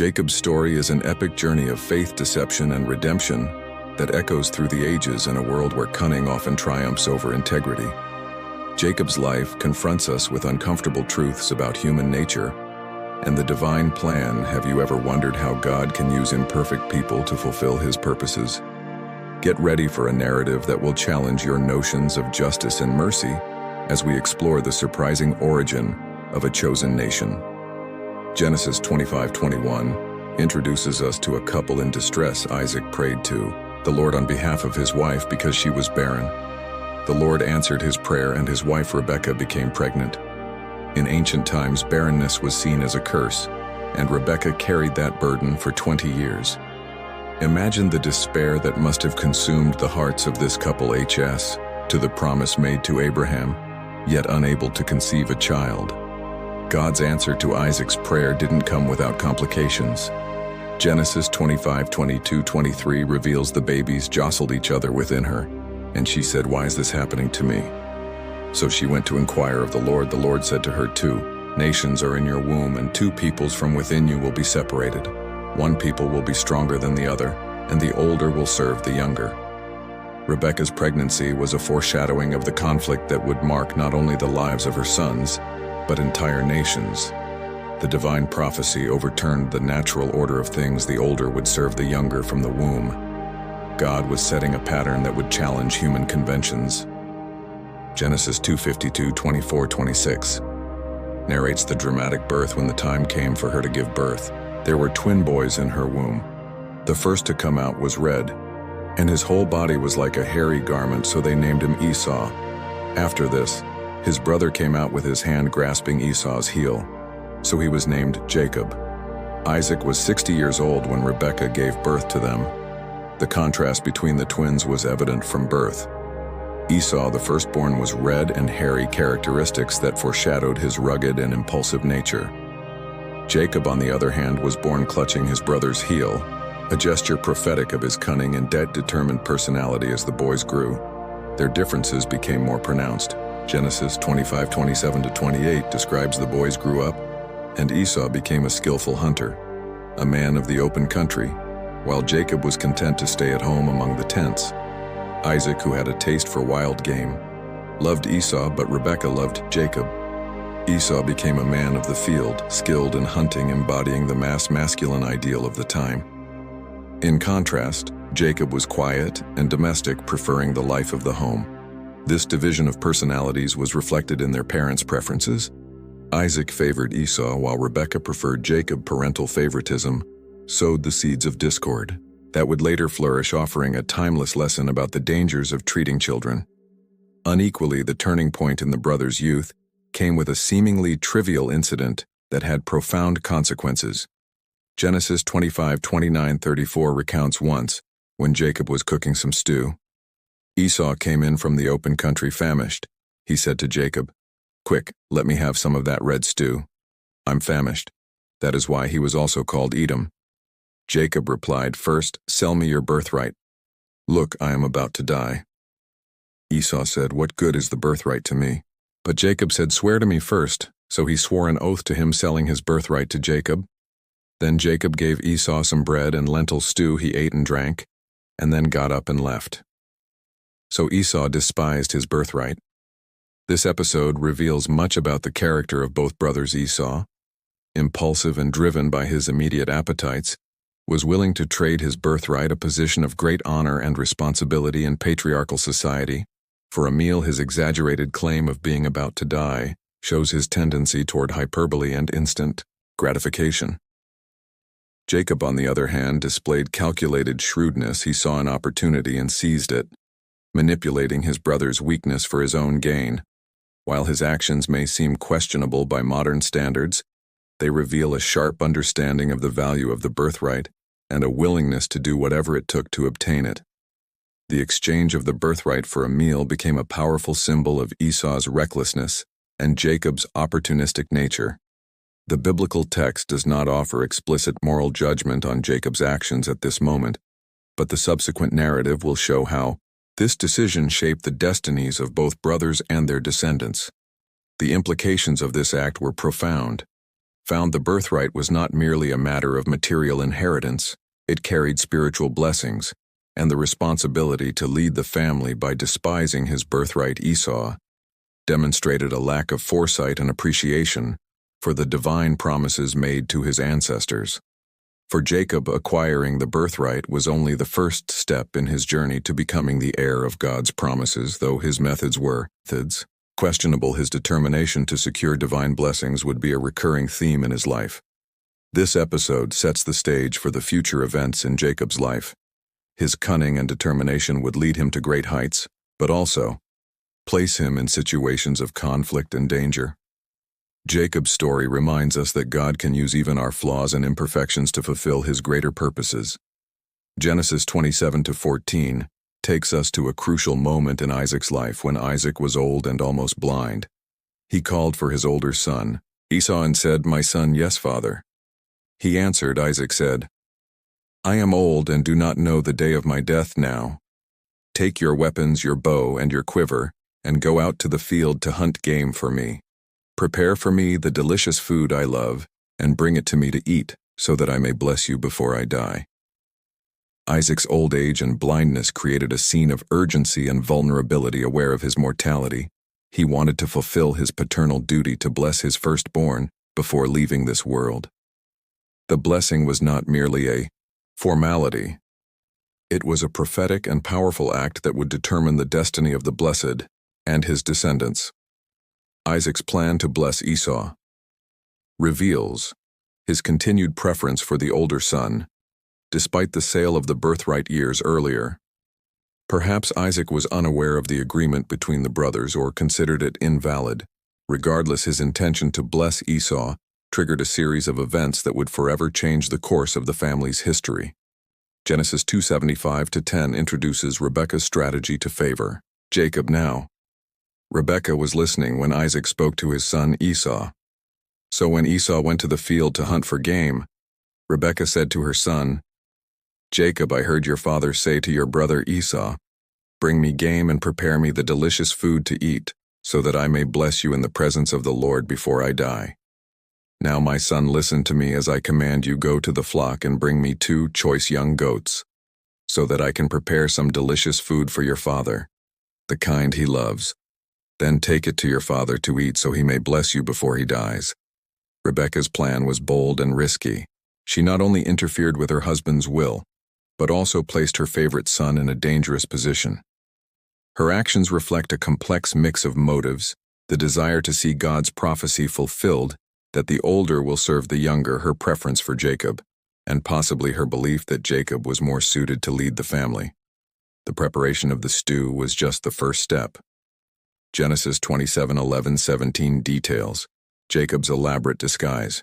Jacob's story is an epic journey of faith, deception, and redemption that echoes through the ages in a world where cunning often triumphs over integrity. Jacob's life confronts us with uncomfortable truths about human nature and the divine plan. Have you ever wondered how God can use imperfect people to fulfill his purposes? Get ready for a narrative that will challenge your notions of justice and mercy as we explore the surprising origin of a chosen nation. Genesis 25:21 introduces us to a couple in distress. Isaac prayed to the Lord on behalf of his wife because she was barren. The Lord answered his prayer, and his wife Rebekah became pregnant. In ancient times, barrenness was seen as a curse, and Rebekah carried that burden for 20 years. Imagine the despair that must have consumed the hearts of this couple to the promise made to Abraham, yet unable to conceive a child. God's answer to Isaac's prayer didn't come without complications. Genesis 25:22-23 reveals the babies jostled each other within her, and she said, "Why is this happening to me?" So she went to inquire of the Lord. The Lord said to her, "Two nations are in your womb, and two peoples from within you will be separated. One people will be stronger than the other, and the older will serve the younger." Rebekah's pregnancy was a foreshadowing of the conflict that would mark not only the lives of her sons, but entire nations. The divine prophecy overturned the natural order of things. The older would serve the younger from the womb. God was setting a pattern that would challenge human conventions. Genesis 2:52-24-26 narrates the dramatic birth. When the time came for her to give birth, there were twin boys in her womb. The first to come out was red, and his whole body was like a hairy garment, so they named him Esau. After this, his brother came out with his hand grasping Esau's heel, so he was named Jacob. Isaac was 60 years old when Rebekah gave birth to them. The contrast between the twins was evident from birth. Esau, the firstborn, was red and hairy, characteristics that foreshadowed his rugged and impulsive nature. Jacob, on the other hand, was born clutching his brother's heel, a gesture prophetic of his cunning and determined personality. As the boys grew, their differences became more pronounced. Genesis 25:27-28 describes the boys grew up, and Esau became a skillful hunter, a man of the open country, while Jacob was content to stay at home among the tents. Isaac, who had a taste for wild game, loved Esau, but Rebekah loved Jacob. Esau became a man of the field, skilled in hunting, embodying the masculine ideal of the time. In contrast, Jacob was quiet and domestic, preferring the life of the home. This division of personalities was reflected in their parents' preferences. Isaac favored Esau, while Rebekah preferred Jacob. Parental favoritism sowed the seeds of discord that would later flourish, offering a timeless lesson about the dangers of treating children unequally. The turning point in the brothers' youth came with a seemingly trivial incident that had profound consequences. Genesis 25:29-34 recounts once, when Jacob was cooking some stew, Esau came in from the open country famished. He said to Jacob, "Quick, let me have some of that red stew. I'm famished." That is why he was also called Edom. Jacob replied, "First, sell me your birthright. Look, I am about to die." Esau said, "What good is the birthright to me?" But Jacob said, "Swear to me first." So he swore an oath to him, selling his birthright to Jacob. Then Jacob gave Esau some bread and lentil stew. He ate and drank, and then got up and left. So Esau despised his birthright. This episode reveals much about the character of both brothers. Esau, impulsive and driven by his immediate appetites, was willing to trade his birthright, a position of great honor and responsibility in patriarchal society, for a meal. His exaggerated claim of being about to die shows his tendency toward hyperbole and instant gratification. Jacob, on the other hand, displayed calculated shrewdness. He saw an opportunity and seized it, manipulating his brother's weakness for his own gain. While his actions may seem questionable by modern standards, they reveal a sharp understanding of the value of the birthright and a willingness to do whatever it took to obtain it. The exchange of the birthright for a meal became a powerful symbol of Esau's recklessness and Jacob's opportunistic nature. The biblical text does not offer explicit moral judgment on Jacob's actions at this moment, but the subsequent narrative will show how this decision shaped the destinies of both brothers and their descendants. The implications of this act were profound. found the birthright was not merely a matter of material inheritance, it carried spiritual blessings, and the responsibility to lead the family by despising his birthright. Esau demonstrated a lack of foresight and appreciation for the divine promises made to his ancestors. For Jacob, acquiring the birthright was only the first step in his journey to becoming the heir of God's promises. Though his methods were questionable, his determination to secure divine blessings would be a recurring theme in his life. This episode sets the stage for the future events in Jacob's life. His cunning and determination would lead him to great heights, but also place him in situations of conflict and danger. Jacob's story reminds us that God can use even our flaws and imperfections to fulfill his greater purposes. Genesis 27-14 takes us to a crucial moment in Isaac's life when Isaac was old and almost blind. He called for his older son, Esau, and said, "My son, yes, father." He answered. Isaac said, "I am old and do not know the day of my death now. Take your weapons, your bow and your quiver, and go out to the field to hunt game for me. Prepare for me the delicious food I love, and bring it to me to eat, so that I may bless you before I die." Isaac's old age and blindness created a scene of urgency and vulnerability. Aware of his mortality, he wanted to fulfill his paternal duty to bless his firstborn before leaving this world. The blessing was not merely a formality. It was a prophetic and powerful act that would determine the destiny of the blessed and his descendants. Isaac's plan to bless Esau reveals his continued preference for the older son, despite the sale of the birthright years earlier. Perhaps Isaac was unaware of the agreement between the brothers or considered it invalid. Regardless, his intention to bless Esau triggered a series of events that would forever change the course of the family's history. Genesis 2:75-10 introduces Rebekah's strategy to favor Jacob. Now, Rebekah was listening when Isaac spoke to his son Esau. So when Esau went to the field to hunt for game, Rebekah said to her son, "Jacob, I heard your father say to your brother Esau, 'Bring me game and prepare me the delicious food to eat, so that I may bless you in the presence of the Lord before I die.' Now, my son, listen to me as I command you. Go to the flock and bring me 2 choice young goats, so that I can prepare some delicious food for your father, the kind he loves. Then take it to your father to eat, so he may bless you before he dies." Rebekah's plan was bold and risky. She not only interfered with her husband's will, but also placed her favorite son in a dangerous position. Her actions reflect a complex mix of motives: the desire to see God's prophecy fulfilled, that the older will serve the younger, her preference for Jacob, and possibly her belief that Jacob was more suited to lead the family. The preparation of the stew was just the first step. Genesis 27:11-17 details Jacob's elaborate disguise.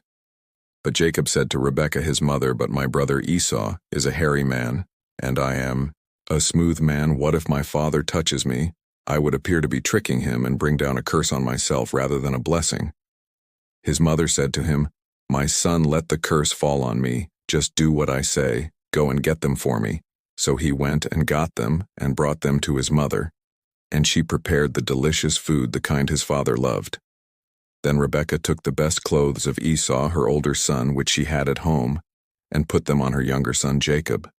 But Jacob said to Rebekah his mother, "But my brother Esau is a hairy man, and I am a smooth man. What if my father touches me? I would appear to be tricking him and bring down a curse on myself rather than a blessing." His mother said to him, "My son, let the curse fall on me. Just do what I say. Go and get them for me." So he went and got them and brought them to his mother, and she prepared the delicious food, the kind his father loved. Then Rebekah took the best clothes of Esau, her older son, which she had at home, and put them on her younger son Jacob.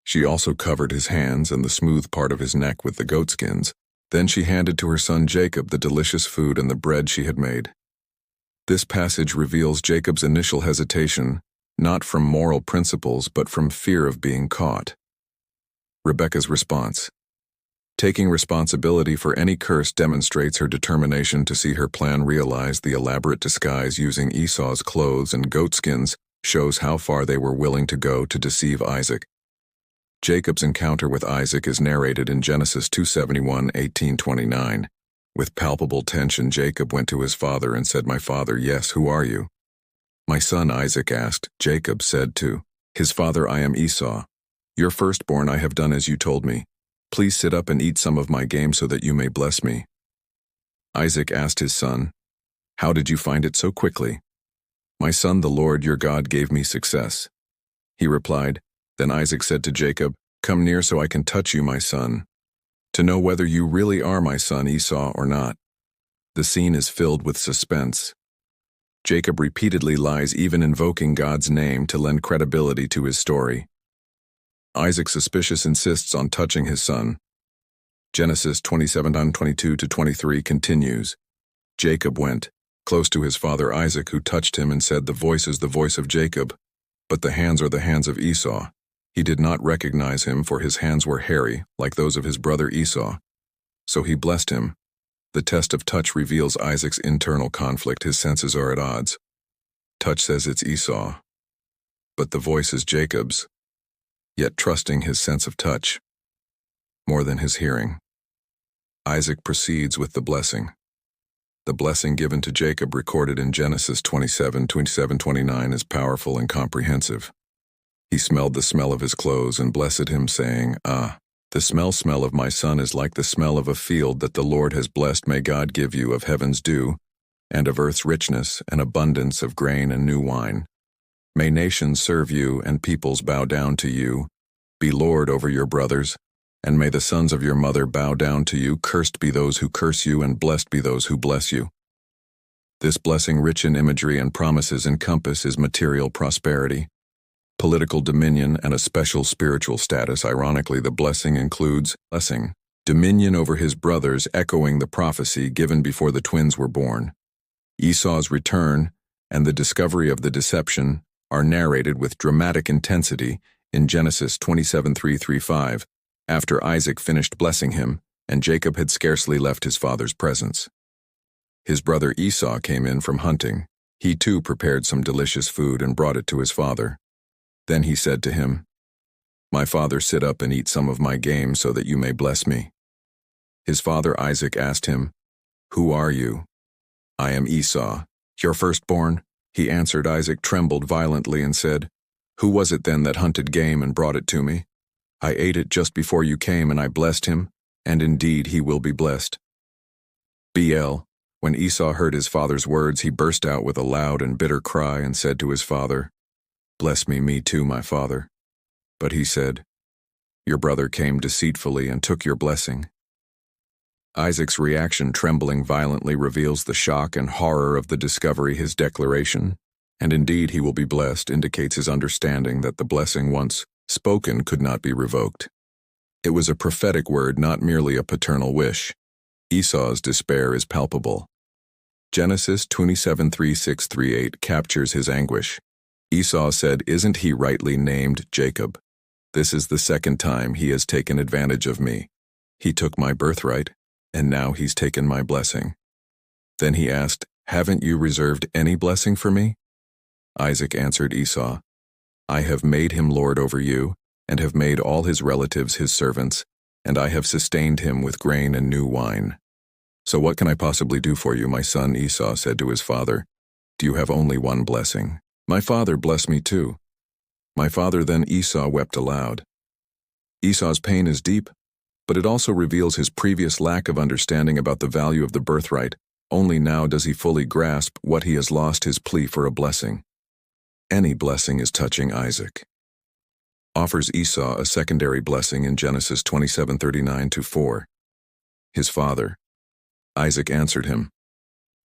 She also covered his hands and the smooth part of his neck with the goatskins. Then she handed to her son Jacob the delicious food and the bread she had made. This passage reveals Jacob's initial hesitation, not from moral principles but from fear of being caught. Rebekah's response. Taking responsibility for any curse demonstrates her determination to see her plan realized. The elaborate disguise using Esau's clothes and goatskins shows how far they were willing to go to deceive Isaac. Jacob's encounter with Isaac is narrated in Genesis 2:71-18-29. With palpable tension, Jacob went to his father and said, "My father." "Yes, who are you?" "My son," Isaac asked. Jacob said to his father, "I am Esau. Your firstborn. I have done as you told me. Please sit up and eat some of my game so that you may bless me." Isaac asked his son, "How did you find it so quickly?" "My son, the Lord your God gave me success," he replied. Then Isaac said to Jacob, "Come near so I can touch you, my son, to know whether you really are my son Esau or not." The scene is filled with suspense. Jacob repeatedly lies, even invoking God's name to lend credibility to his story. Isaac, suspicious, insists on touching his son. Genesis 27:22-23 continues. Jacob went close to his father Isaac, who touched him and said, "The voice is the voice of Jacob, but the hands are the hands of Esau." He did not recognize him, for his hands were hairy, like those of his brother Esau. So he blessed him. The test of touch reveals Isaac's internal conflict. His senses are at odds. Touch says it's Esau, but the voice is Jacob's, yet trusting his sense of touch more than his hearing. Isaac proceeds with the blessing. The blessing given to Jacob, recorded in Genesis 27:27-29, is powerful and comprehensive. He smelled the smell of his clothes and blessed him, saying, "Ah, the smell of my son is like the smell of a field that the Lord has blessed. May God give you of heaven's dew, and of earth's richness, an abundance of grain and new wine. May nations serve you, and peoples bow down to you. Be Lord over your brothers, and may the sons of your mother bow down to you. Cursed be those who curse you, and blessed be those who bless you." This blessing, rich in imagery and promises, encompasses material prosperity, political dominion, and a special spiritual status. Ironically, the blessing includes dominion over his brothers, echoing the prophecy given before the twins were born. Esau's return and the discovery of the deception are narrated with dramatic intensity in Genesis 27:3-5, after Isaac finished blessing him, and Jacob had scarcely left his father's presence. His brother Esau came in from hunting. He too prepared some delicious food and brought it to his father. Then he said to him, "My father, sit up and eat some of my game so that you may bless me." His father Isaac asked him, "Who are you?" "I am Esau, your firstborn." He answered. Isaac trembled violently and said, "Who was it then that hunted game and brought it to me? I ate it just before you came, and I blessed him, and indeed he will be blessed." When Esau heard his father's words, he burst out with a loud and bitter cry and said to his father, "Bless me too, my father." But he said, "Your brother came deceitfully and took your blessing." Isaac's reaction, trembling violently, reveals the shock and horror of the discovery. His declaration, "And indeed he will be blessed," indicates his understanding that the blessing once spoken could not be revoked. It was a prophetic word, not merely a paternal wish. Esau's despair is palpable. Genesis 27:3-6-8 captures his anguish. Esau said, "Isn't he rightly named Jacob? This is the second time he has taken advantage of me. He took my birthright, and now he's taken my blessing." Then he asked, "Haven't you reserved any blessing for me?" Isaac answered Esau, "I have made him lord over you, and have made all his relatives his servants, and I have sustained him with grain and new wine. So what can I possibly do for you, my son?" Esau said to his father, "Do you have only one blessing? My father bless me too." "My father." Then Esau wept aloud. Esau's pain is deep, but it also reveals his previous lack of understanding about the value of the birthright. Only now does he fully grasp what he has lost: his plea for a blessing. Any blessing is touching. Isaac offers Esau a secondary blessing in Genesis 27:39-4. His father Isaac answered him,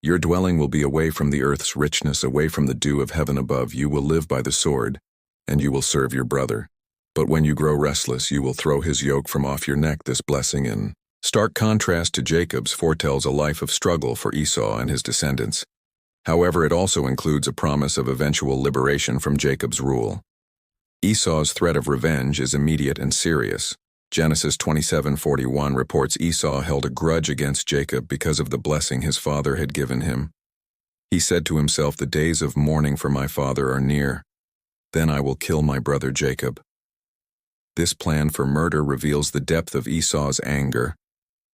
"Your dwelling will be away from the earth's richness, away from the dew of heaven above. You will live by the sword, and you will serve your brother. But when you grow restless, you will throw his yoke from off your neck." This blessing, in stark contrast to Jacob's, foretells a life of struggle for Esau and his descendants. However, it also includes a promise of eventual liberation from Jacob's rule. Esau's threat of revenge is immediate and serious. Genesis 27:41 reports Esau held a grudge against Jacob because of the blessing his father had given him. He said to himself, "The days of mourning for my father are near. Then I will kill my brother Jacob." This plan for murder reveals the depth of Esau's anger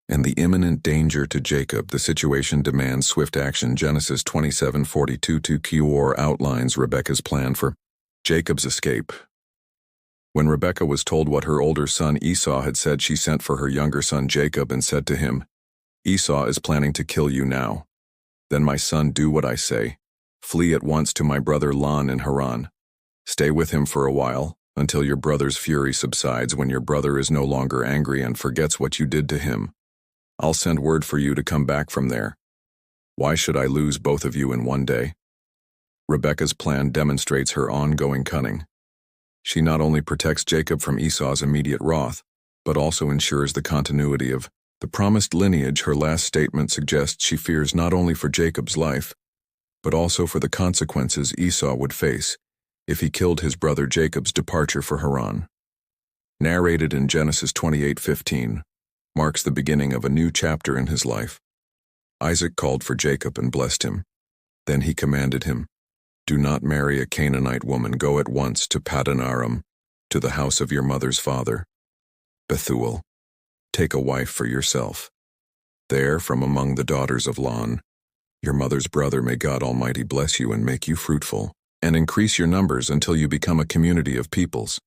and the imminent danger to Jacob. The situation demands swift action. Genesis 27:42-4 outlines Rebekah's plan for Jacob's escape. When Rebekah was told what her older son Esau had said, she sent for her younger son Jacob and said to him, "Esau is planning to kill you now. Then, my son, do what I say. Flee at once to my brother Lon in Haran. Stay with him for a while, until your brother's fury subsides. When your brother is no longer angry and forgets what you did to him, I'll send word for you to come back from there. Why should I lose both of you in one day?" Rebekah's plan demonstrates her ongoing cunning. She not only protects Jacob from Esau's immediate wrath, but also ensures the continuity of the promised lineage. Her last statement suggests she fears not only for Jacob's life, but also for the consequences Esau would face if he killed his brother Jacob's departure for Haran. Narrated in Genesis 28:15, marks the beginning of a new chapter in his life. Isaac called for Jacob and blessed him. Then he commanded him, "Do not marry a Canaanite woman. Go at once to Paddan Aram, to the house of your mother's father, Bethuel. Take a wife for yourself. There, from among the daughters of Lon, your mother's brother, may God Almighty bless you and make you fruitful, and increase your numbers until you become a community of peoples.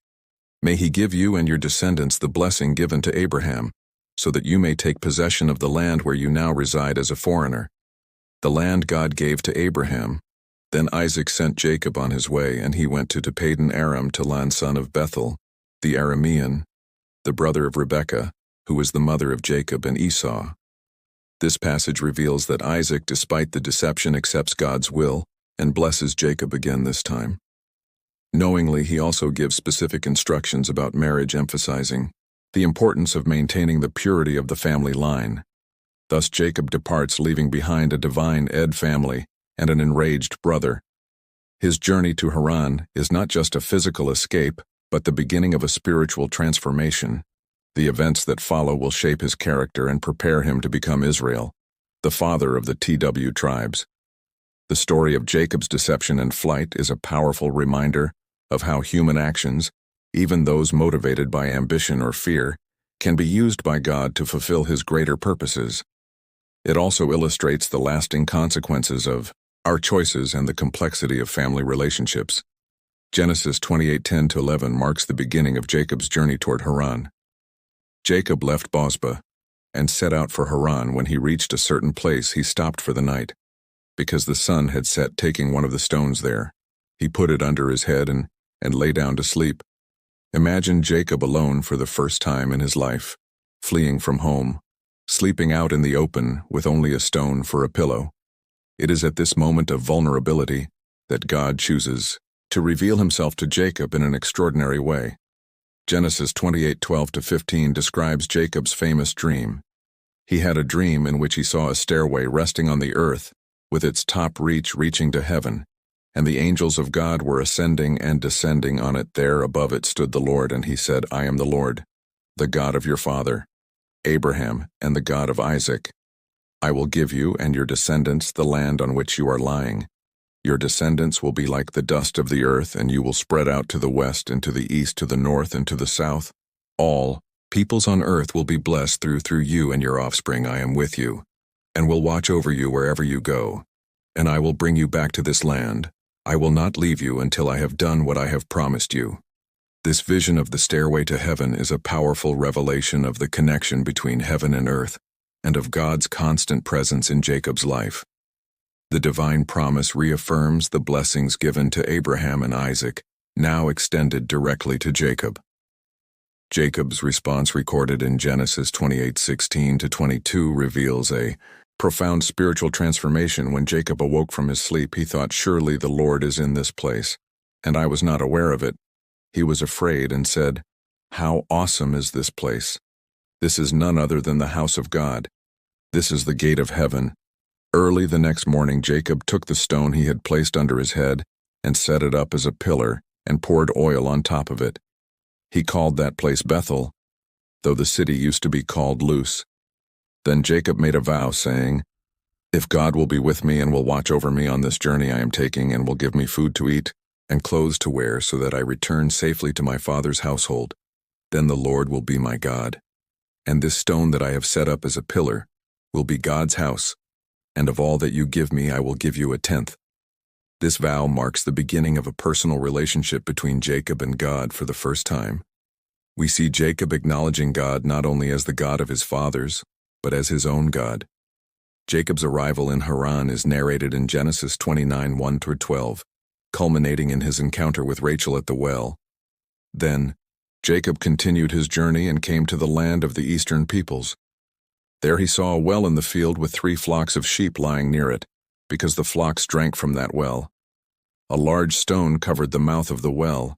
May he give you and your descendants the blessing given to Abraham, so that you may take possession of the land where you now reside as a foreigner, the land God gave to Abraham." Then Isaac sent Jacob on his way, and he went to Paddan Aram to Lan son of Bethuel, the Aramean, the brother of Rebekah, who was the mother of Jacob and Esau. This passage reveals that Isaac, despite the deception, accepts God's will and blesses Jacob again this time. Knowingly, he also gives specific instructions about marriage, emphasizing the importance of maintaining the purity of the family line. Thus Jacob departs, leaving behind a divine Ed family and an enraged brother. His journey to Haran is not just a physical escape, but the beginning of a spiritual transformation. The events that follow will shape his character and prepare him to become Israel, the father of the TW tribes. The story of Jacob's deception and flight is a powerful reminder of how human actions, even those motivated by ambition or fear, can be used by God to fulfill his greater purposes. It also illustrates the lasting consequences of our choices and the complexity of family relationships. Genesis 28:10-11 marks the beginning of Jacob's journey toward Haran. Jacob left Bozbah and set out for Haran. When he reached a certain place, he stopped for the night, because the sun had set. Taking one of the stones there, he put it under his head and lay down to sleep. Imagine Jacob alone for the first time in his life, fleeing from home, sleeping out in the open with only a stone for a pillow. It is at this moment of vulnerability that God chooses to reveal himself to Jacob in an extraordinary way. Genesis 28:12-15 describes Jacob's famous dream. He had a dream in which he saw a stairway resting on the earth, with its top reaching to heaven, and the angels of God were ascending and descending on it. There above it stood the Lord, and he said, "I am the Lord, the God of your father, Abraham, and the God of Isaac. I will give you and your descendants the land on which you are lying. Your descendants will be like the dust of the earth, and you will spread out to the west and to the east, to the north and to the south. All peoples on earth will be blessed through you and your offspring. I am with you, and will watch over you wherever you go, and I will bring you back to this land. I will not leave you until I have done what I have promised you." This vision of the stairway to heaven is a powerful revelation of the connection between heaven and earth, and of God's constant presence in Jacob's life. The divine promise reaffirms the blessings given to Abraham and Isaac, now extended directly to Jacob. Jacob's response, recorded in Genesis 28:16-22, reveals a profound spiritual transformation. When Jacob awoke from his sleep, he thought, "Surely the Lord is in this place, and I was not aware of it." He was afraid and said, "How awesome is this place! This is none other than the house of God. This is the gate of heaven." Early the next morning, Jacob took the stone he had placed under his head and set it up as a pillar and poured oil on top of it. He called that place Bethel, though the city used to be called Luz. Then Jacob made a vow, saying, "If God will be with me and will watch over me on this journey I am taking, and will give me food to eat and clothes to wear, so that I return safely to my father's household, then the Lord will be my God. And this stone that I have set up as a pillar will be God's house, and of all that you give me I will give you a tenth." This vow marks the beginning of a personal relationship between Jacob and God for the first time. We see Jacob acknowledging God not only as the God of his fathers, but as his own God. Jacob's arrival in Haran is narrated in Genesis 29:1-12, culminating in his encounter with Rachel at the well. Then, Jacob continued his journey and came to the land of the eastern peoples. There he saw a well in the field with 3 flocks of sheep lying near it, because the flocks drank from that well. A large stone covered the mouth of the well.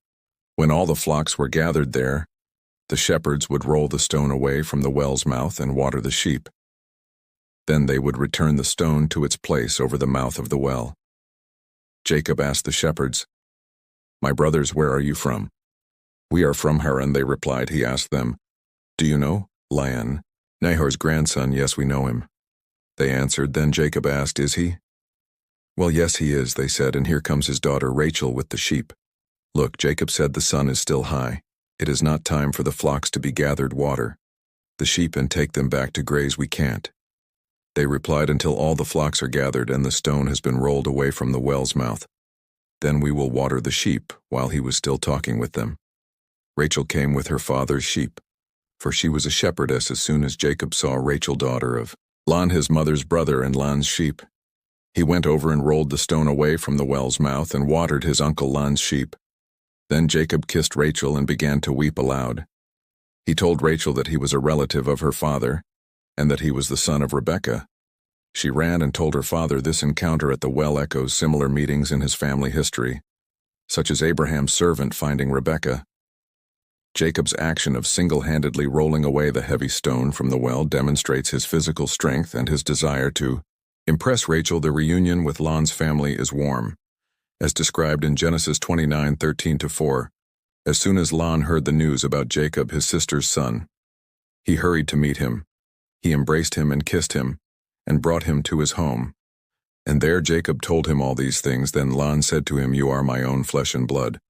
When all the flocks were gathered there, the shepherds would roll the stone away from the well's mouth and water the sheep. Then they would return the stone to its place over the mouth of the well. Jacob asked the shepherds, "My brothers, where are you from?" "We are from Haran," they replied. He asked them, "Do you know Laban, Nahor's grandson?" "Yes, we know him," they answered. Then Jacob asked, "Is he?" "Well, yes, he is," they said, "and here comes his daughter Rachel with the sheep." "Look," Jacob said, "the sun is still high. It is not time for the flocks to be gathered water the sheep and take them back to graze. We can't." They replied, "Until all the flocks are gathered and the stone has been rolled away from the well's mouth. Then we will water the sheep." While he was still talking with them, Rachel came with her father's sheep, for she was a shepherdess. As soon as Jacob saw Rachel, daughter of Laban, his mother's brother, and Laban's sheep, he went over and rolled the stone away from the well's mouth and watered his uncle Laban's sheep. Then Jacob kissed Rachel and began to weep aloud. He told Rachel that he was a relative of her father and that he was the son of Rebekah. She ran and told her father. This encounter at the well echoes similar meetings in his family history, such as Abraham's servant finding Rebekah. Jacob's action of single-handedly rolling away the heavy stone from the well demonstrates his physical strength and his desire to impress Rachel. The reunion with Laban's family is warm, as described in Genesis 29:13-4. As soon as Laban heard the news about Jacob, his sister's son, he hurried to meet him. He embraced him and kissed him, and brought him to his home. And there Jacob told him all these things. Then Laban said to him, "You are my own flesh and blood."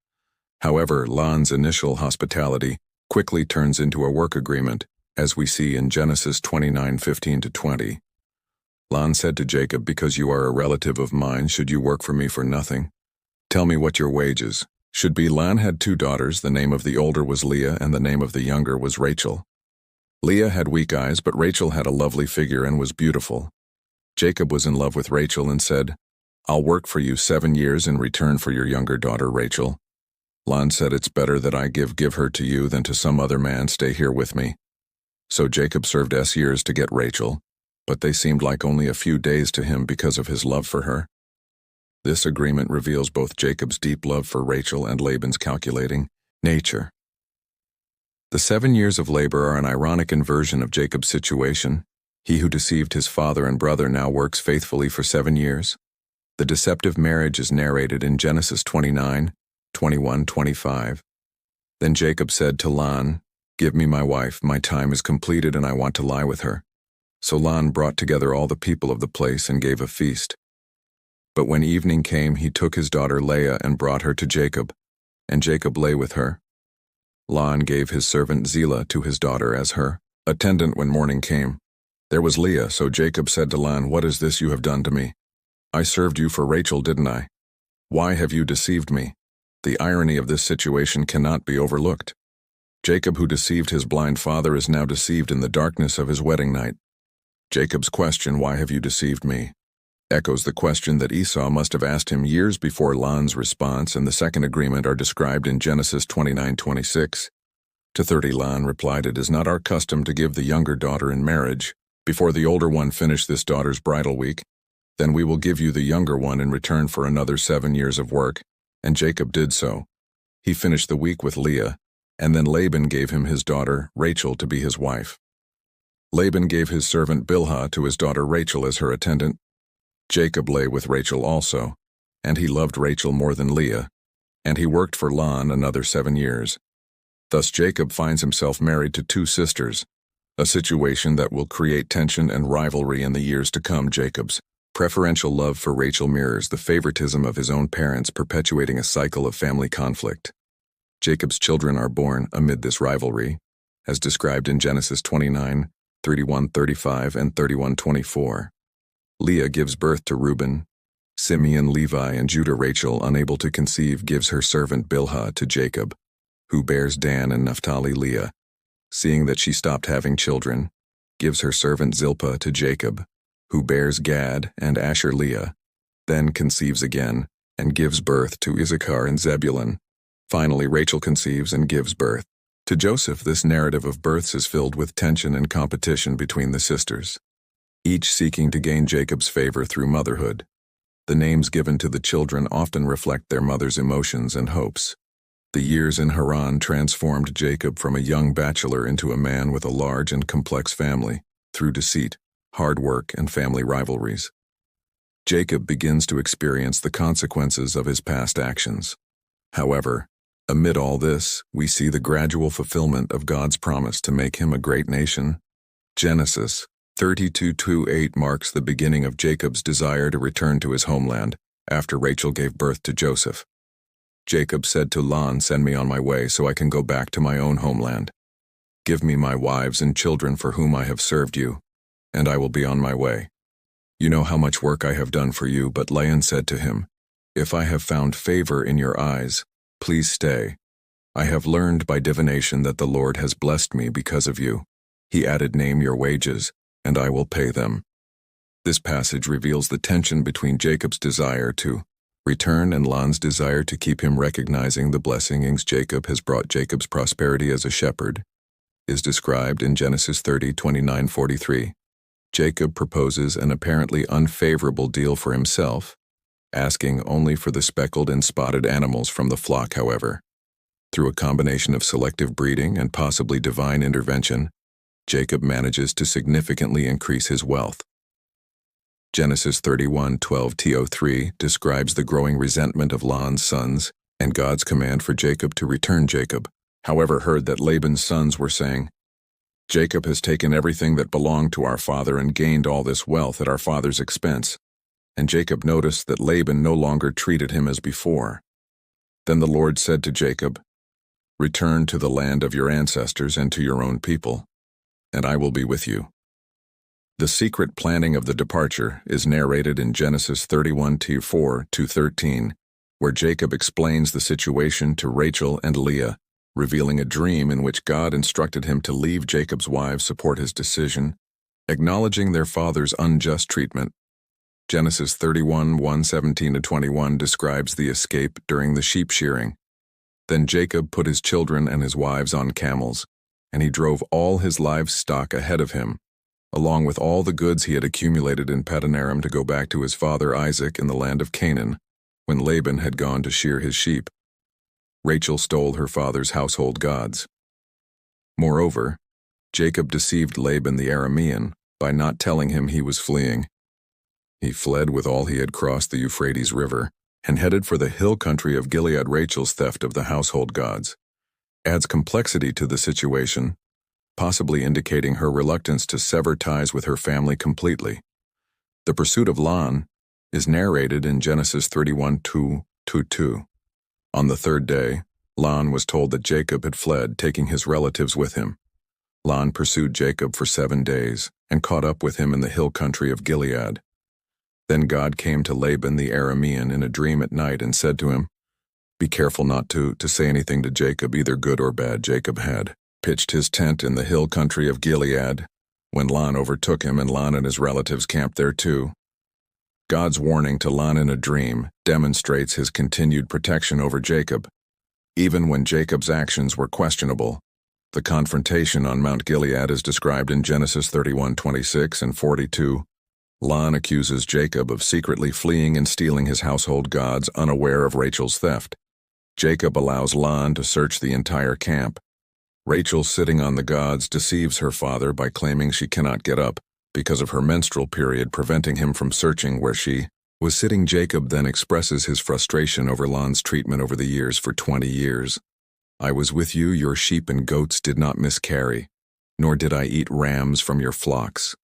However, Laban's initial hospitality quickly turns into a work agreement, as we see in Genesis 29:15-20. Laban said to Jacob, "Because you are a relative of mine, should you work for me for nothing? Tell me what your wages should be." Laban had 2 daughters. The name of the older was Leah, and the name of the younger was Rachel. Leah had weak eyes, but Rachel had a lovely figure and was beautiful. Jacob was in love with Rachel and said, "I'll work for you 7 years in return for your younger daughter Rachel." Laban said, "It's better that I give her to you than to some other man. Stay here with me." So Jacob served years to get Rachel, but they seemed like only a few days to him because of his love for her. This agreement reveals both Jacob's deep love for Rachel and Laban's calculating nature. The 7 years of labor are an ironic inversion of Jacob's situation. He who deceived his father and brother now works faithfully for 7 years. The deceptive marriage is narrated in Genesis 29:21-25. Then Jacob said to Laban, "Give me my wife, my time is completed and I want to lie with her." So Laban brought together all the people of the place and gave a feast. But when evening came, he took his daughter Leah and brought her to Jacob, and Jacob lay with her. Laban gave his servant Zillah to his daughter as her attendant when morning came. There was Leah, so Jacob said to Laban, "What is this you have done to me? I served you for Rachel, didn't I? Why have you deceived me?" The irony of this situation cannot be overlooked. Jacob, who deceived his blind father, is now deceived in the darkness of his wedding night. Jacob's question, "Why have you deceived me?" echoes the question that Esau must have asked him years before. Laban's response and the second agreement are described in Genesis 29:26-30. Laban replied, "It is not our custom to give the younger daughter in marriage before the older one finish this daughter's bridal week. Then we will give you the younger one in return for another 7 years of work." And Jacob did so. He finished the week with Leah, and then Laban gave him his daughter Rachel to be his wife. Laban gave his servant Bilhah to his daughter Rachel as her attendant. Jacob lay with Rachel also, and he loved Rachel more than Leah, and he worked for Laban another 7 years. Thus Jacob finds himself married to 2 sisters, a situation that will create tension and rivalry in the years to come. Jacob's preferential love for Rachel mirrors the favoritism of his own parents, perpetuating a cycle of family conflict. Jacob's children are born amid this rivalry, as described in Genesis 29:31-35 and 31:24. Leah gives birth to Reuben, Simeon, Levi, and Judah. Rachel, unable to conceive, gives her servant Bilhah to Jacob, who bears Dan and Naphtali. Leah, seeing that she stopped having children, gives her servant Zilpah to Jacob, who bears Gad and Asher. Leah then conceives again and gives birth to Issachar and Zebulun. Finally, Rachel conceives and gives birth to Joseph. This narrative of births is filled with tension and competition between the sisters, each seeking to gain Jacob's favor through motherhood. The names given to the children often reflect their mother's emotions and hopes. The years in Haran transformed Jacob from a young bachelor into a man with a large and complex family, through deceit, hard work, and family rivalries. Jacob begins to experience the consequences of his past actions. However, amid all this, we see the gradual fulfillment of God's promise to make him a great nation. Genesis 32:8 marks the beginning of Jacob's desire to return to his homeland after Rachel gave birth to Joseph. Jacob said to Laban, "Send me on my way so I can go back to my own homeland. Give me my wives and children for whom I have served you, and I will be on my way. You know how much work I have done for you." But Laban said to him, "If I have found favor in your eyes, please stay. I have learned by divination that the Lord has blessed me because of you." He added, "Name your wages, and I will pay them." This passage reveals the tension between Jacob's desire to return and Laban's desire to keep him. Recognizing the blessings Jacob has brought. Jacob's prosperity as a shepherd is described in Genesis 30:29-43. Jacob proposes an apparently unfavorable deal for himself, asking only for the speckled and spotted animals from the flock. However, through a combination of selective breeding and possibly divine intervention, Jacob manages to significantly increase his wealth. Genesis 31:12-03 describes the growing resentment of Laban's sons and God's command for Jacob to return. Jacob, however, heard that Laban's sons were saying, "Jacob has taken everything that belonged to our father and gained all this wealth at our father's expense." And Jacob noticed that Laban no longer treated him as before. Then the Lord said to Jacob, "Return to the land of your ancestors and to your own people, and I will be with you." The secret planning of the departure is narrated in Genesis 31:4-13, where Jacob explains the situation to Rachel and Leah, revealing a dream in which God instructed him to leave Jacob's wives support his decision, acknowledging their father's unjust treatment. Genesis 31:1-17-21 describes the escape during the sheep shearing. Then Jacob put his children and his wives on camels, and he drove all his livestock ahead of him, along with all the goods he had accumulated in Paddan Aram, to go back to his father Isaac in the land of Canaan, when Laban had gone to shear his sheep. Rachel stole her father's household gods. Moreover, Jacob deceived Laban the Aramean by not telling him he was fleeing. He fled with all he had crossed the Euphrates River and headed for the hill country of Gilead. Rachel's theft of the household gods adds complexity to the situation, possibly indicating her reluctance to sever ties with her family completely. The pursuit of Laban is narrated in Genesis 31:2-2. On the third day, Laban was told that Jacob had fled, taking his relatives with him. Laban pursued Jacob for 7 days and caught up with him in the hill country of Gilead. Then God came to Laban the Aramean in a dream at night and said to him, "Be careful not to say anything to Jacob, either good or bad." Jacob had pitched his tent in the hill country of Gilead when Laban overtook him, and Laban and his relatives camped there too. God's warning to Laban in a dream demonstrates his continued protection over Jacob. Even when Jacob's actions were questionable, the confrontation on Mount Gilead is described in Genesis 31:26-42. Laban accuses Jacob of secretly fleeing and stealing his household gods, unaware of Rachel's theft. Jacob allows Laban to search the entire camp. Rachel, sitting on the gods, deceives her father by claiming she cannot get up because of her menstrual period, preventing him from searching where she was sitting. Jacob then expresses his frustration over Laban's treatment over the years. "For 20 years, I was with you, your sheep and goats did not miscarry, nor did I eat rams from your flocks.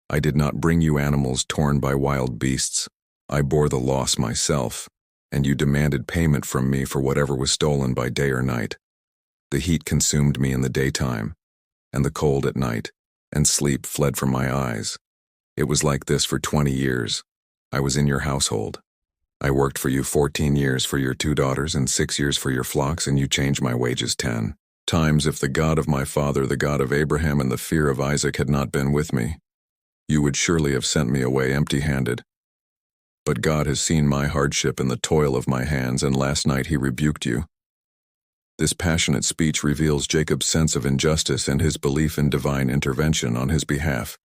I did not bring you animals torn by wild beasts. I bore the loss myself, and you demanded payment from me for whatever was stolen by day or night. The heat consumed me in the daytime, and the cold at night, and sleep fled from my eyes. It was like this for 20 years. I was in your household. I worked for you 14 years for your 2 daughters and 6 years for your flocks, and you changed my wages 10 times. If the God of my father, the God of Abraham and the fear of Isaac had not been with me, you would surely have sent me away empty-handed. But God has seen my hardship and the toil of my hands, and last night he rebuked you." This passionate speech reveals Jacob's sense of injustice and his belief in divine intervention on his behalf.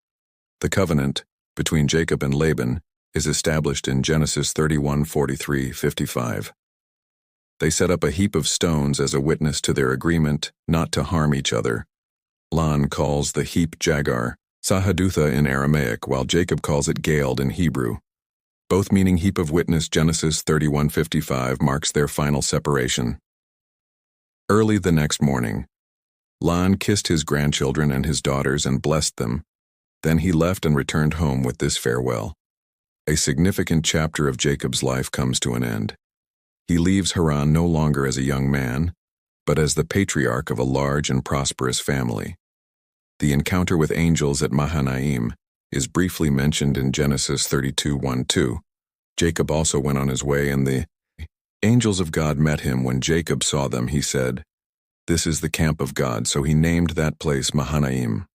The covenant between Jacob and Laban is established in Genesis 31:43-55. They set up a heap of stones as a witness to their agreement not to harm each other. Laban calls the heap Jagar, Sahadutha in Aramaic, while Jacob calls it Galeed in Hebrew. Both meaning heap of witness. Genesis 31:55 marks their final separation. Early the next morning, Laban kissed his grandchildren and his daughters and blessed them. Then he left and returned home with this farewell. A significant chapter of Jacob's life comes to an end. He leaves Haran no longer as a young man, but as the patriarch of a large and prosperous family. The encounter with angels at Mahanaim is briefly mentioned in Genesis 32:1-2. Jacob also went on his way, and the angels of God met him. When Jacob saw them, he said, "This is the camp of God," so he named that place Mahanaim.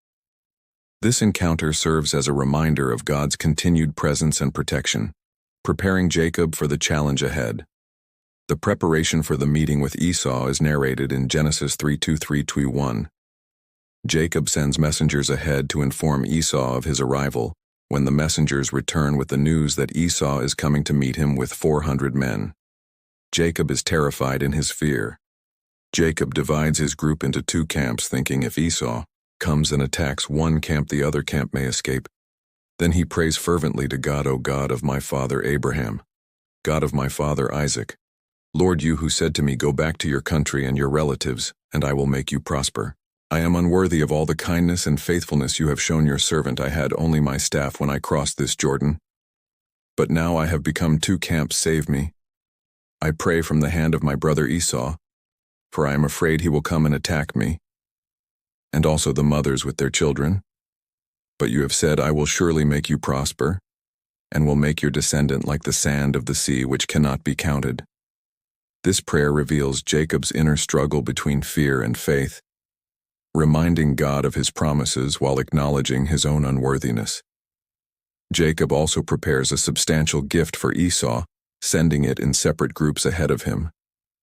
This encounter serves as a reminder of God's continued presence and protection, preparing Jacob for the challenge ahead. The preparation for the meeting with Esau is narrated in Genesis 3:2-3-1. Jacob sends messengers ahead to inform Esau of his arrival. When the messengers return with the news that Esau is coming to meet him with 400 men, Jacob is terrified in his fear. Jacob divides his group into two camps, thinking if Esau comes and attacks one camp, the other camp may escape. Then he prays fervently to God, "O God of my father Abraham, God of my father Isaac, Lord, you who said to me, 'Go back to your country and your relatives, and I will make you prosper.' I am unworthy of all the kindness and faithfulness you have shown your servant. I had only my staff when I crossed this Jordan. But now I have become two camps. Save me. I pray from the hand of my brother Esau, for I am afraid he will come and attack me, and also the mothers with their children. But you have said, 'I will surely make you prosper, and will make your descendant like the sand of the sea, which cannot be counted.'" This prayer reveals Jacob's inner struggle between fear and faith, reminding God of his promises while acknowledging his own unworthiness. Jacob also prepares a substantial gift for Esau, sending it in separate groups ahead of him,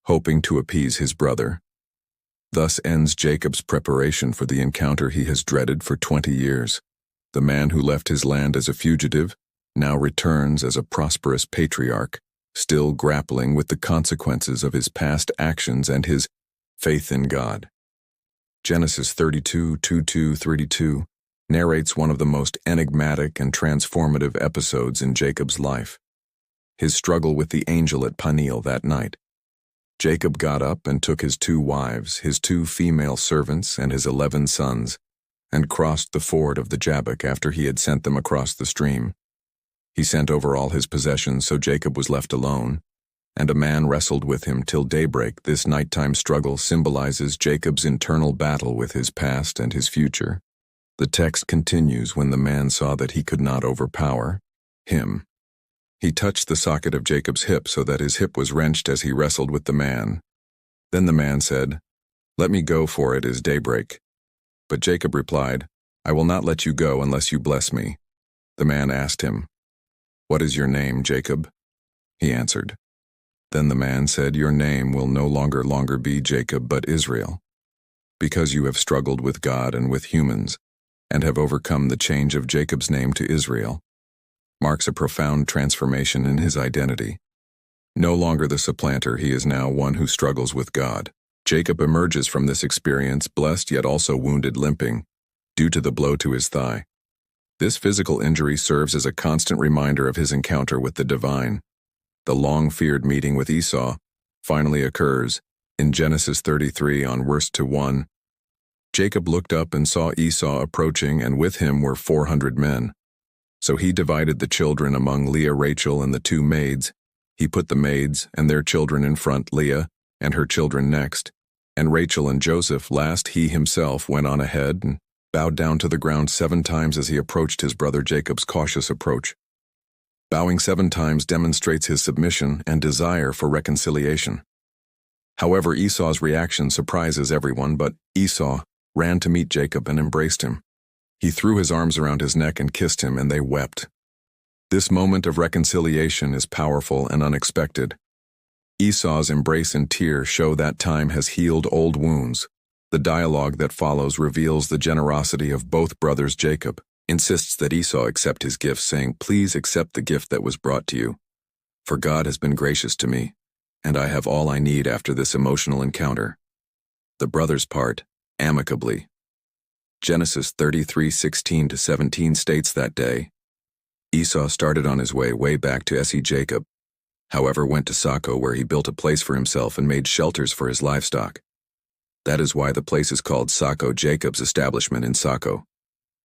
hoping to appease his brother. Thus ends Jacob's preparation for the encounter he has dreaded for 20 years. The man who left his land as a fugitive now returns as a prosperous patriarch, still grappling with the consequences of his past actions and his faith in God. Genesis 32:22-32 narrates one of the most enigmatic and transformative episodes in Jacob's life: his struggle with the angel at Peniel that night. Jacob got up and took his 2 wives, his 2 female servants, and his 11 sons, and crossed the ford of the Jabbok after he had sent them across the stream. He sent over all his possessions, so Jacob was left alone, and a man wrestled with him till daybreak. This nighttime struggle symbolizes Jacob's internal battle with his past and his future. The text continues, "When the man saw that he could not overpower him, he touched the socket of Jacob's hip so that his hip was wrenched as he wrestled with the man. Then the man said, 'Let me go, for it is daybreak.' But Jacob replied, 'I will not let you go unless you bless me.' The man asked him, 'What is your name, Jacob?' He answered. Then the man said, 'Your name will no longer be Jacob but Israel, because you have struggled with God and with humans, and have overcome. The change of Jacob's name to Israel marks a profound transformation in his identity. No longer the supplanter, he is now one who struggles with God. Jacob emerges from this experience blessed yet also wounded, limping, due to the blow to his thigh. This physical injury serves as a constant reminder of his encounter with the divine. The long-feared meeting with Esau finally occurs in Genesis 33 on verse 1. Jacob looked up and saw Esau approaching, and with him were 400 men. So he divided the children among Leah, Rachel, and the 2 maids. He put the maids and their children in front, Leah and her children next, and Rachel and Joseph last. He himself went on ahead and bowed down to the ground 7 times as he approached his brother Jacob's cautious approach. Bowing 7 times demonstrates his submission and desire for reconciliation. However, Esau's reaction surprises everyone, but Esau ran to meet Jacob and embraced him. He threw his arms around his neck and kissed him, and they wept. This moment of reconciliation is powerful and unexpected. Esau's embrace and tears show that time has healed old wounds. The dialogue that follows reveals the generosity of both brothers. Jacob insists that Esau accept his gift, saying, "Please accept the gift that was brought to you, for God has been gracious to me, and I have all I need after this emotional encounter." The brothers part amicably. Genesis 33:16-17 states that day, Esau started on his way back to Jacob, however went to Soko, where he built a place for himself and made shelters for his livestock. That is why the place is called Soko. Jacob's establishment in Soko,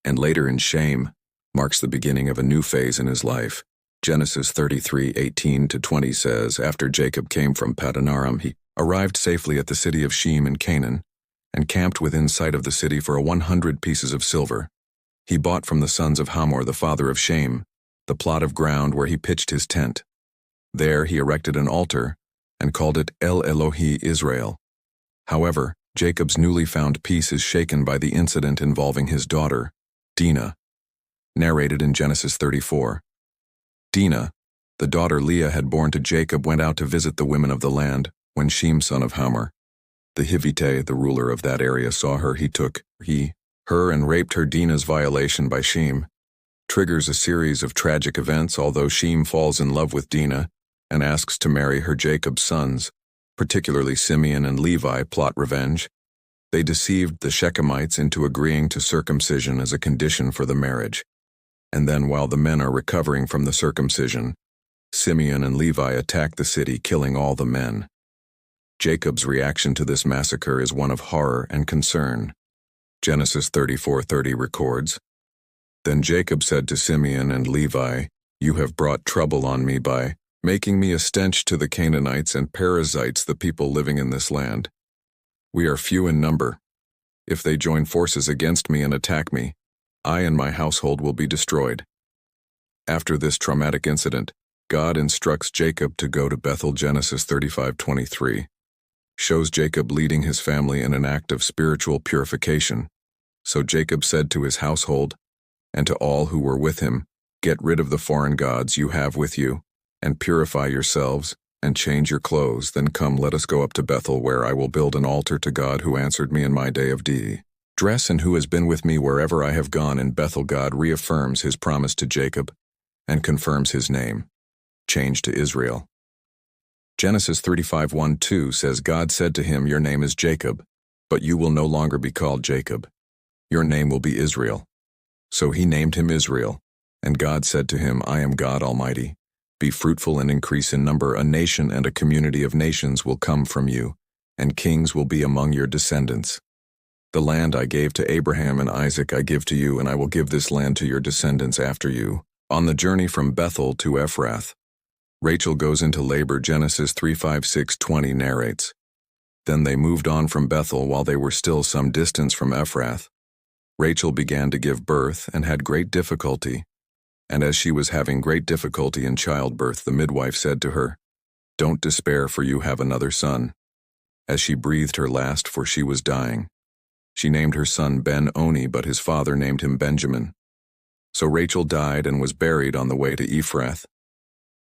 and later in Shem, marks the beginning of a new phase in his life. Genesis 33:18-20 says, after Jacob came from Paddan Aram, he arrived safely at the city of Shem in Canaan, and camped within sight of the city for 100 pieces of silver. He bought from the sons of Hamor, the father of Shem, the plot of ground where he pitched his tent. There he erected an altar, and called it El Elohi Israel. However, Jacob's newly found peace is shaken by the incident involving his daughter, Dinah, narrated in Genesis 34. Dinah, the daughter Leah had borne to Jacob, went out to visit the women of the land, when Shem, son of Hamor, the Hivite, the ruler of that area, saw her. He took her and raped her. Dinah's violation by Shem triggers a series of tragic events. Although Shem falls in love with Dinah and asks to marry her, Jacob's sons, particularly Simeon and Levi, plot revenge. They deceived the Shechemites into agreeing to circumcision as a condition for the marriage. And then, while the men are recovering from the circumcision, Simeon and Levi attack the city, killing all the men. Jacob's reaction to this massacre is one of horror and concern. Genesis 34:30 records, "Then Jacob said to Simeon and Levi, 'You have brought trouble on me by making me a stench to the Canaanites and Perizzites, the people living in this land. We are few in number. If they join forces against me and attack me, I and my household will be destroyed.'" After this traumatic incident, God instructs Jacob to go to Bethel. Genesis 35:23 shows Jacob leading his family in an act of spiritual purification. So Jacob said to his household and to all who were with him, "Get rid of the foreign gods you have with you, and purify yourselves, and change your clothes. Then come, let us go up to Bethel, where I will build an altar to God who answered me in my day of distress and who has been with me wherever I have gone." In Bethel, God reaffirms his promise to Jacob and confirms his name, changed to Israel. Genesis 35:1-2 says, "God said to him, 'Your name is Jacob, but you will no longer be called Jacob. Your name will be Israel.' So he named him Israel. And God said to him, 'I am God Almighty. Be fruitful and increase in number. A nation and a community of nations will come from you, and kings will be among your descendants. The land I gave to Abraham and Isaac I give to you, and I will give this land to your descendants after you." On the journey from Bethel to Ephrath, Rachel goes into labor. Genesis 35:6-20 narrates, "Then they moved on from Bethel while they were still some distance from Ephrath. Rachel began to give birth and had great difficulty. And as she was having great difficulty in childbirth, the midwife said to her, 'Don't despair, for you have another son.' As she breathed her last, for she was dying, she named her son Ben-Oni, but his father named him Benjamin. So Rachel died and was buried on the way to Ephrath.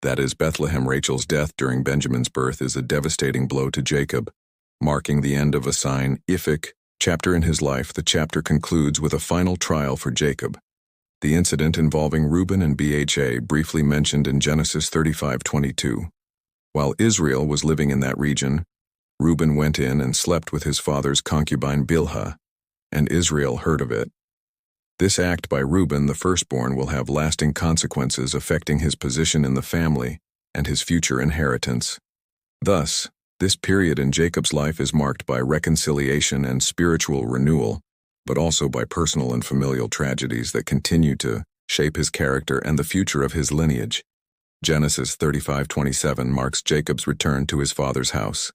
That is Bethlehem. Rachel's death during Benjamin's birth is a devastating blow to Jacob, marking the end of a significant chapter in his life. The chapter concludes with a final trial for Jacob. The incident involving Reuben and Bha, briefly mentioned in Genesis 35:22. While Israel was living in that region, Reuben went in and slept with his father's concubine Bilhah, and Israel heard of it. This act by Reuben, the firstborn, will have lasting consequences affecting his position in the family and his future inheritance. Thus, this period in Jacob's life is marked by reconciliation and spiritual renewal, but also by personal and familial tragedies that continue to shape his character and the future of his lineage. Genesis 35:27 marks Jacob's return to his father's house.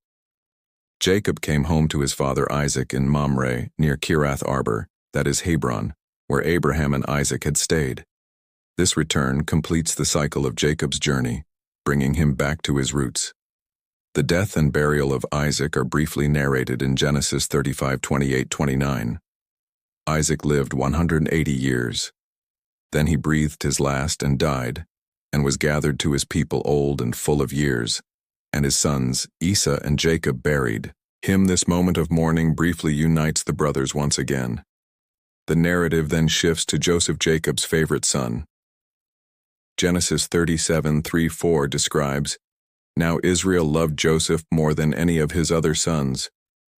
Jacob came home to his father Isaac in Mamre, near Kirath Arbor, that is Hebron, where Abraham and Isaac had stayed. This return completes the cycle of Jacob's journey, bringing him back to his roots. The death and burial of Isaac are briefly narrated in Genesis 35:28-29. Isaac lived 180 years. Then he breathed his last and died, and was gathered to his people old and full of years, and his sons, Esau and Jacob, buried him. This moment of mourning briefly unites the brothers once again. The narrative then shifts to Joseph, Jacob's favorite son. Genesis 37:3-4 describes, "Now Israel loved Joseph more than any of his other sons,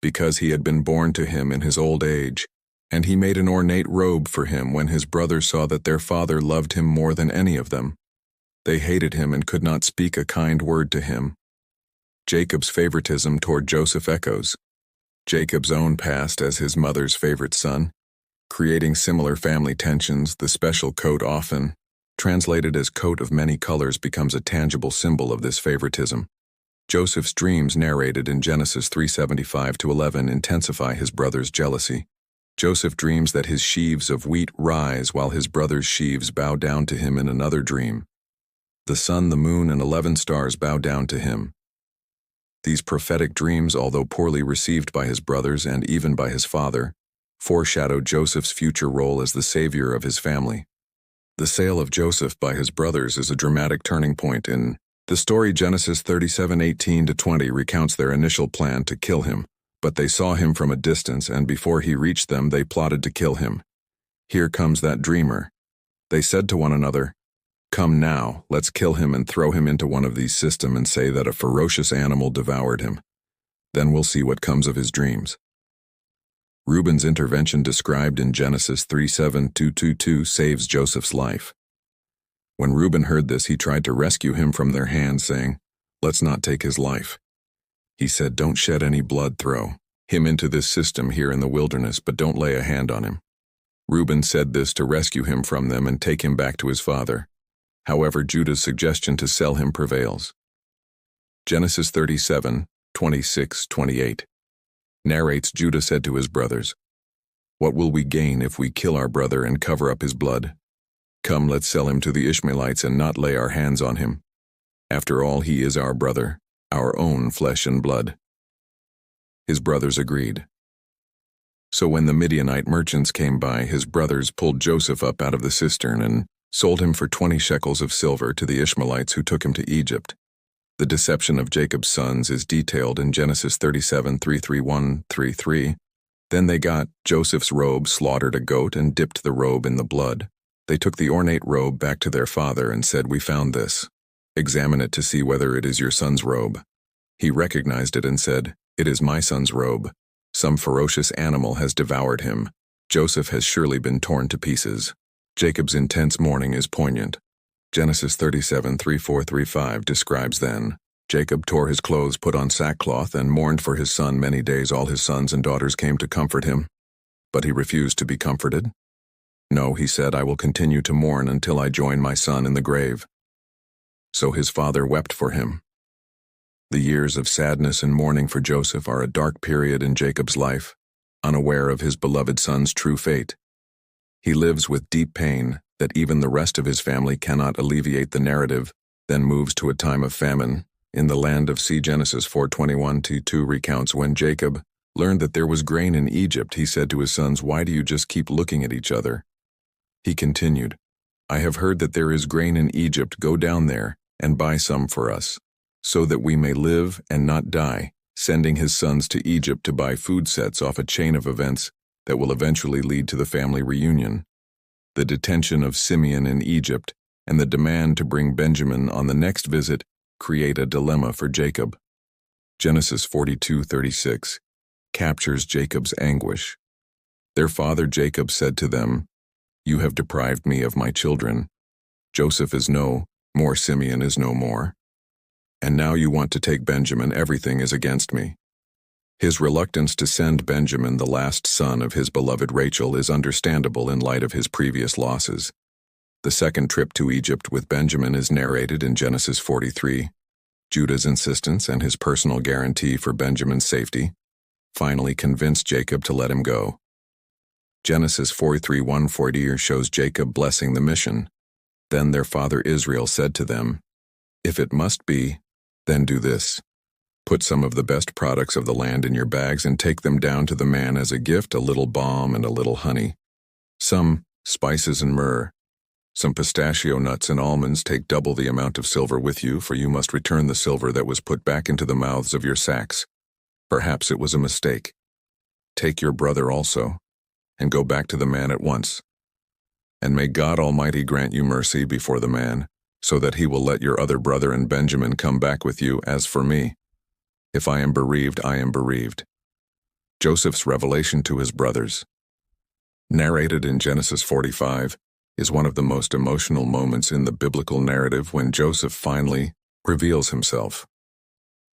because he had been born to him in his old age, and he made an ornate robe for him when his brothers saw that their father loved him more than any of them. They hated him and could not speak a kind word to him." Jacob's favoritism toward Joseph echoes Jacob's own past as his mother's favorite son, creating similar family tensions. The special coat, often translated as coat of many colors, becomes a tangible symbol of this favoritism. Joseph's dreams, narrated in Genesis 3:75-11, intensify his brother's jealousy. Joseph dreams that his sheaves of wheat rise while his brother's sheaves bow down to him in another dream. The sun, the moon, and 11 stars bow down to him. These prophetic dreams, although poorly received by his brothers and even by his father, foreshadow Joseph's future role as the savior of his family. The sale of Joseph by his brothers is a dramatic turning point in the story. Genesis 37:18-20 recounts their initial plan to kill him, but they saw him from a distance, and before he reached them, they plotted to kill him. Here comes that dreamer. They said to one another, "Come now, let's kill him and throw him into one of these systems and say that a ferocious animal devoured him. Then we'll see what comes of his dreams." Reuben's intervention, described in Genesis 37:2-2, saves Joseph's life. When Reuben heard this, he tried to rescue him from their hands, saying, "Let's not take his life." He said, "Don't shed any blood, throw him into this system here in the wilderness, but don't lay a hand on him." Reuben said this to rescue him from them and take him back to his father. However, Judah's suggestion to sell him prevails. Genesis 37:26-28 narrates, Judah said to his brothers, "What will we gain if we kill our brother and cover up his blood? Come, let's sell him to the Ishmaelites and not lay our hands on him. After all, he is our brother, our own flesh and blood." His brothers agreed. So when the Midianite merchants came by, his brothers pulled Joseph up out of the cistern and sold him for 20 shekels of silver to the Ishmaelites, who took him to Egypt. The deception of Jacob's sons is detailed in Genesis 37:331-33. Then they got Joseph's robe, slaughtered a goat, and dipped the robe in the blood. They took the ornate robe back to their father and said, "We found this. Examine it to see whether it is your son's robe." He recognized it and said, "It is my son's robe. Some ferocious animal has devoured him. Joseph has surely been torn to pieces." Jacob's intense mourning is poignant. Genesis 37:34-35 describes, "Then Jacob tore his clothes, put on sackcloth, and mourned for his son many days. All his sons and daughters came to comfort him, but he refused to be comforted. 'No,' he said, 'I will continue to mourn until I join my son in the grave.' So his father wept for him." The years of sadness and mourning for Joseph are a dark period in Jacob's life, unaware of his beloved son's true fate. He lives with deep pain that even the rest of his family cannot alleviate. The narrative then moves to a time of famine in the land of sea. Genesis 4:21-2 recounts, when Jacob learned that there was grain in Egypt, he said to his sons, "Why do you just keep looking at each other?" He continued, "I have heard that there is grain in Egypt. Go down there and buy some for us, so that we may live and not die," sending his sons to Egypt to buy food sets off a chain of events that will eventually lead to the family reunion. The detention of Simeon in Egypt and the demand to bring Benjamin on the next visit create a dilemma for Jacob. Genesis 42:36 captures Jacob's anguish. Their father Jacob said to them, "You have deprived me of my children. Joseph is no more, Simeon is no more. And now you want to take Benjamin. Everything is against me." His reluctance to send Benjamin, the last son of his beloved Rachel, is understandable in light of his previous losses. The second trip to Egypt with Benjamin is narrated in Genesis 43. Judah's insistence and his personal guarantee for Benjamin's safety finally convinced Jacob to let him go. Genesis 43:1-40 shows Jacob blessing the mission. Then their father Israel said to them, "If it must be, then do this. Put some of the best products of the land in your bags and take them down to the man as a gift, a little balm and a little honey, some spices and myrrh, some pistachio nuts and almonds. Take double the amount of silver with you, for you must return the silver that was put back into the mouths of your sacks. Perhaps it was a mistake. Take your brother also. and go back to the man at once. And may God Almighty grant you mercy before the man, so that he will let your other brother and Benjamin come back with you. As for me, if I am bereaved, I am bereaved." Joseph's revelation to his brothers, narrated in Genesis 45, is one of the most emotional moments in the biblical narrative when Joseph finally reveals himself.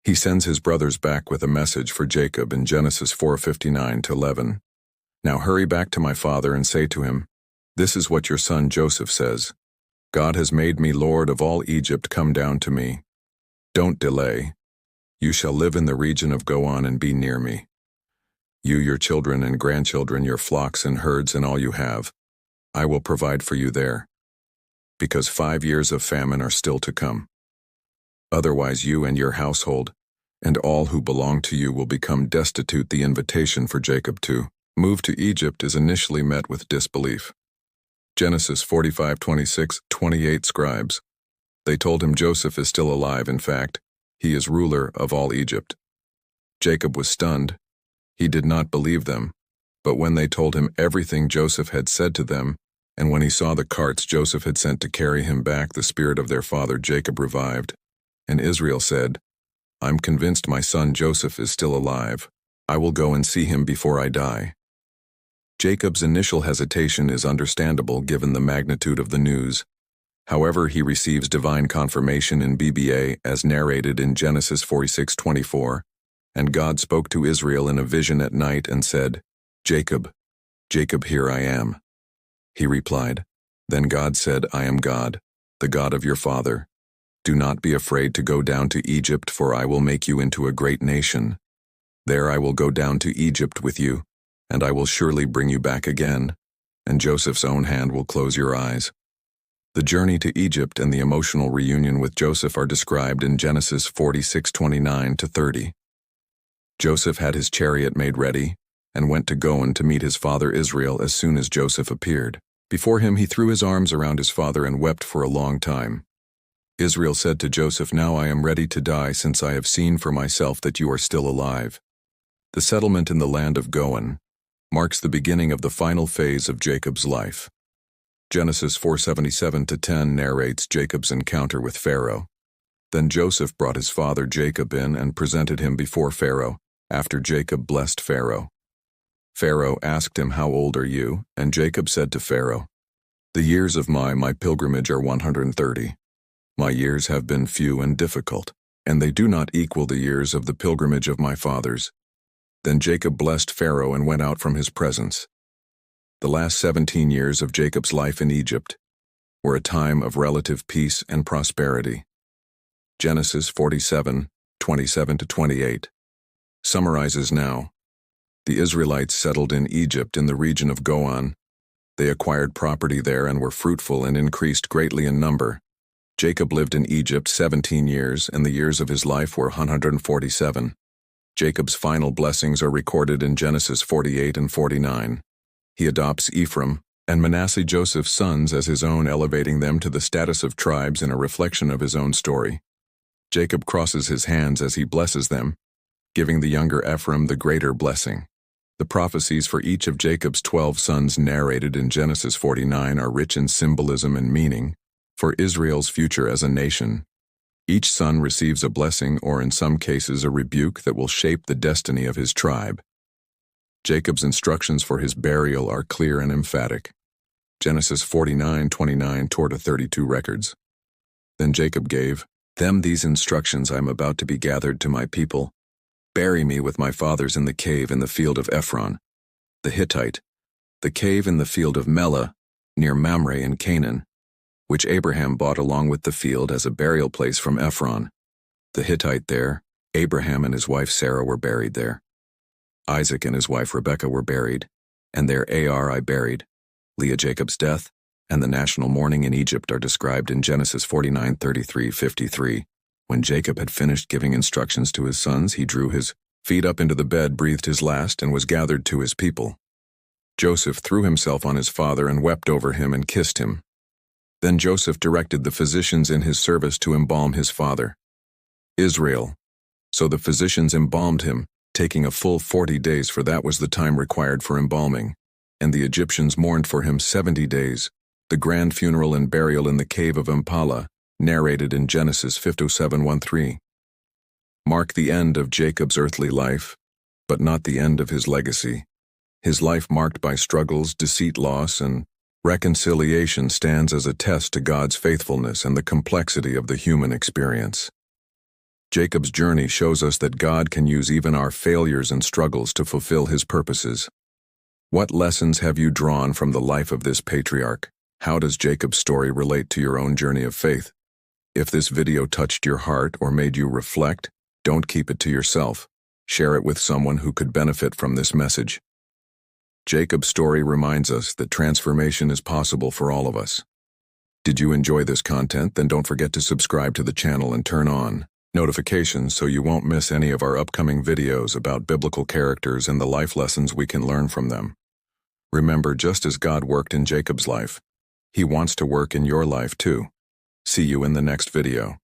He sends his brothers back with a message for Jacob in Genesis 4:59-11. "Now hurry back to my father and say to him, 'This is what your son Joseph says. God has made me Lord of all Egypt. Come down to me. Don't delay. You shall live in the region of Goan and be near me. You, your children and grandchildren, your flocks and herds and all you have. I will provide for you there, because 5 years of famine are still to come. Otherwise you and your household and all who belong to you will become destitute.'" The invitation for Jacob to move to Egypt is initially met with disbelief. Genesis 45:26-28 scribes, "They told him Joseph is still alive. In fact, he is ruler of all Egypt." Jacob was stunned. He did not believe them, but when they told him everything Joseph had said to them, and when he saw the carts Joseph had sent to carry him back, the spirit of their father Jacob revived. And Israel said, "I'm convinced my son Joseph is still alive. I will go and see him before I die." Jacob's initial hesitation is understandable given the magnitude of the news. However, he receives divine confirmation in BBA as narrated in Genesis 46:24, "And God spoke to Israel in a vision at night and said, 'Jacob, Jacob, here I am.' He replied, 'Then God said, I am God, the God of your father. Do not be afraid to go down to Egypt, for I will make you into a great nation. There I will go down to Egypt with you, and I will surely bring you back again, and Joseph's own hand will close your eyes." The journey to Egypt and the emotional reunion with Joseph are described in Genesis 46:29-30. Joseph had his chariot made ready and went to Goan to meet his father Israel as soon as Joseph appeared. Before him he threw his arms around his father and wept for a long time. Israel said to Joseph, "Now I am ready to die, since I have seen for myself that you are still alive." The settlement in the land of Goan marks the beginning of the final phase of Jacob's life. Genesis 4:77-10 narrates Jacob's encounter with Pharaoh. Then Joseph brought his father Jacob in and presented him before Pharaoh, after Jacob blessed Pharaoh. Pharaoh asked him, "How old are you?" And Jacob said to Pharaoh, "The years of my pilgrimage are 130. My years have been few and difficult, and they do not equal the years of the pilgrimage of my fathers." Then Jacob blessed Pharaoh and went out from his presence. The last 17 years of Jacob's life in Egypt were a time of relative peace and prosperity. Genesis 47:27-28 summarizes now. The Israelites settled in Egypt in the region of Goan. They acquired property there and were fruitful and increased greatly in number. Jacob lived in Egypt 17 years, and the years of his life were 147. Jacob's final blessings are recorded in Genesis 48 and 49. He adopts Ephraim and Manasseh, Joseph's sons, as his own, elevating them to the status of tribes in a reflection of his own story. Jacob crosses his hands as he blesses them, giving the younger Ephraim the greater blessing. The prophecies for each of Jacob's 12 sons narrated in Genesis 49 are rich in symbolism and meaning for Israel's future as a nation. Each son receives a blessing, or in some cases a rebuke, that will shape the destiny of his tribe. Jacob's instructions for his burial are clear and emphatic. Genesis 49:29-32 records. Then Jacob gave them these instructions: "I am about to be gathered to my people. Bury me with my fathers in the cave in the field of Ephron, the Hittite, the cave in the field of Melah, near Mamre in Canaan, which Abraham bought along with the field as a burial place from Ephron, the Hittite there. Abraham and his wife Sarah were buried there. Isaac and his wife Rebekah were buried, and there I buried." Leah, Jacob's death, and the national mourning in Egypt are described in Genesis 49:33-53. When Jacob had finished giving instructions to his sons, he drew his feet up into the bed, breathed his last, and was gathered to his people. Joseph threw himself on his father and wept over him and kissed him. Then Joseph directed the physicians in his service to embalm his father, Israel. So the physicians embalmed him, taking a full 40 days, for that was the time required for embalming. and the Egyptians mourned for him 70 days. The grand funeral and burial in the cave of Impala, narrated in Genesis 57:13. Mark the end of Jacob's earthly life, but not the end of his legacy. His life marked by struggles, deceit, loss, and reconciliation stands as a test to God's faithfulness and the complexity of the human experience. Jacob's journey shows us that God can use even our failures and struggles to fulfill his purposes. What lessons have you drawn from the life of this patriarch? How does Jacob's story relate to your own journey of faith? If this video touched your heart or made you reflect, don't keep it to yourself. Share it with someone who could benefit from this message. Jacob's story reminds us that transformation is possible for all of us. Did you enjoy this content? Then don't forget to subscribe to the channel and turn on notifications so you won't miss any of our upcoming videos about biblical characters and the life lessons we can learn from them. Remember, just as God worked in Jacob's life, he wants to work in your life too. See you in the next video.